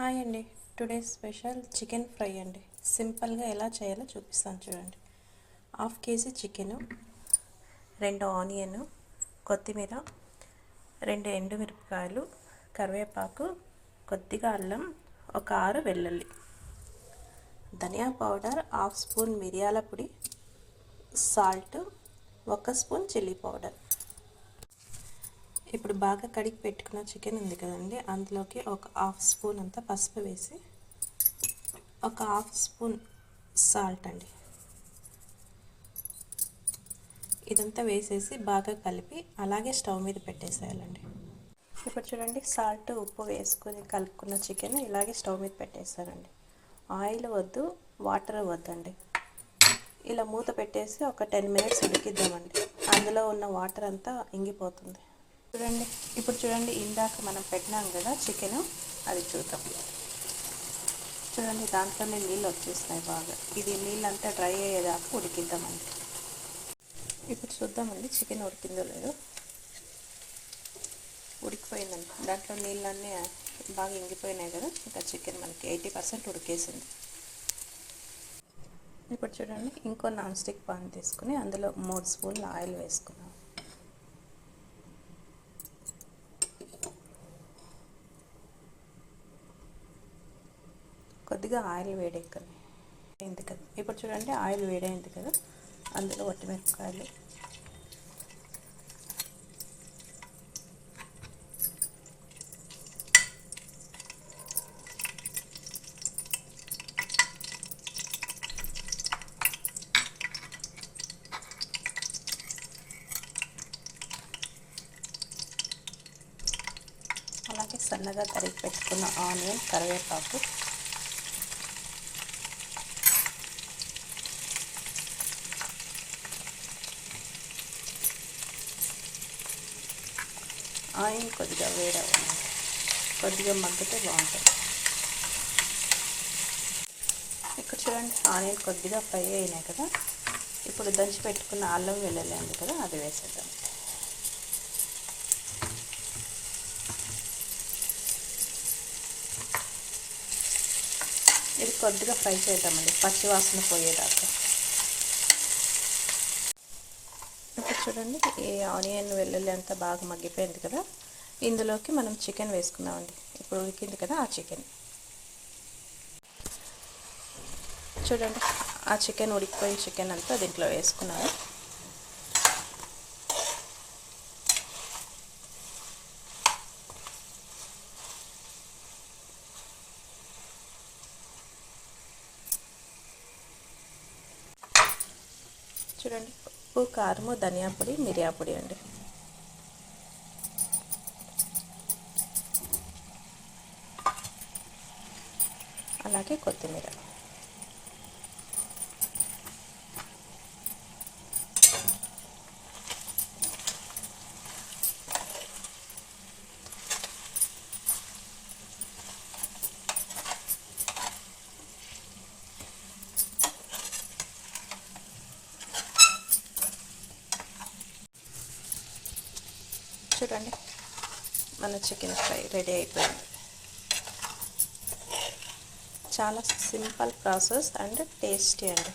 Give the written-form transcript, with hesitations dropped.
Hi అండి. Today special chicken fry అండి. సింపుల్గా ఎలా చేయాలో చూపిస్తాను చూడండి. 1/2 కేజీ చికెను, 2 ఆనియన్, కొత్తిమీర, 2 ఎండుమిరపకాయలు, కరివేపాకు, కొద్దిగా అల్లం, ఒక 6 వెల్లుల్లి, ధనియా పౌడర్ 1/2 స్పూన్, మిరియాల పొడి, సాల్ట్ 1 స్పూన్, చిల్లీ పౌడర్. ఇప్పుడు బాగా కడిగి పెట్టుకున్న చికెన్ ఉంది కదండి, అందులోకి ఒక 1/2 స్పూన్ అంతా పసుపు వేసి, ఒక 1/2 స్పూన్ సాల్ట్ అండి, ఇదంతా వేసేసి బాగా కలిపి అలాగే స్టవ్ మీద పెట్టేసేయాలండి. ఇప్పుడు చూడండి, సాల్ట్ ఉప్పు వేసుకొని కలుపుకున్న చికెన్ ఇలాగే స్టవ్ మీద పెట్టేసానండి. ఆయిల్ వద్దు, వాటర్ వద్దండి. ఇలా మూత పెట్టేసి ఒక 10 మినిట్స్ ఉడికిద్దామండి. అందులో ఉన్న వాటర్ అంతా ఇంగిపోతుంది. ఇప్పుడు చూడండి, ఇందాక మనం పెట్టినాం కదా చికెను, అది చూద్దాం. చూడండి, దాంట్లోనే నీళ్ళు వచ్చేస్తున్నాయి బాగా. ఇది నీళ్ళంతా డ్రై అయ్యేదాకా ఉడికిద్దామండి. ఇప్పుడు చూద్దామండి చికెన్ ఉడికిందో లేదో. ఉడికిపోయిందండి. దాంట్లో నీళ్ళన్నీ బాగా ఇంగిపోయినాయి కదా. ఇంకా చికెన్ మనకి 80% ఉడికేసింది. ఇప్పుడు చూడండి, ఇంకో నాన్ స్టిక్ పాన్ తీసుకుని అందులో 3 స్పూన్ల ఆయిల్ వేసుకున్నాం. కొద్దిగా ఆయిల్ వేడెక్కింది కదా. ఇప్పుడు చూడండి, ఆయిల్ వేడైంది కదా. అందులో వట్టిమిరపకాయలు, అలాగే సన్నగా తరిగి పెట్టుకున్న ఆనియన్, కరివేపాకు, ఆయిల్ కొద్దిగా వేడవ్వాలి, కొద్దిగా మగ్గితే బాగుంటుంది. ఇక్కడ చూడండి, ఆనియన్ కొద్దిగా ఫ్రై అయినాయి కదా. ఇప్పుడు దంచి పెట్టుకున్న అల్లం వెల్లుల్లి ఉంది కదా, అది వేసేద్దాం. ఇది కొద్దిగా ఫ్రై చేద్దామండి, పచ్చి వాసన పోయేదాకా. ఇప్పుడు చూడండి, ఈ ఆనియన్ వెల్లుల్లి అంతా బాగా మగ్గిపోయింది కదా. ఇందులోకి మనం చికెన్ వేసుకున్నామండి. ఇప్పుడు ఉడికింది కదా ఆ చికెన్. చూడండి, ఆ చికెన్ ఉడికిపోయిన చికెన్ అంతా దీంట్లో వేసుకున్నాను. చూడండి, ఉప్పు, కారము, ధనియా పొడి, మిరియా పొడి అండి. అలాగే కొత్తిమీర. చూడండి, మన చికెన్ ఫ్రై రెడీ అయిపోయింది. చాలా సింపుల్ ప్రాసెస్ అండ్ టేస్టీ అండి.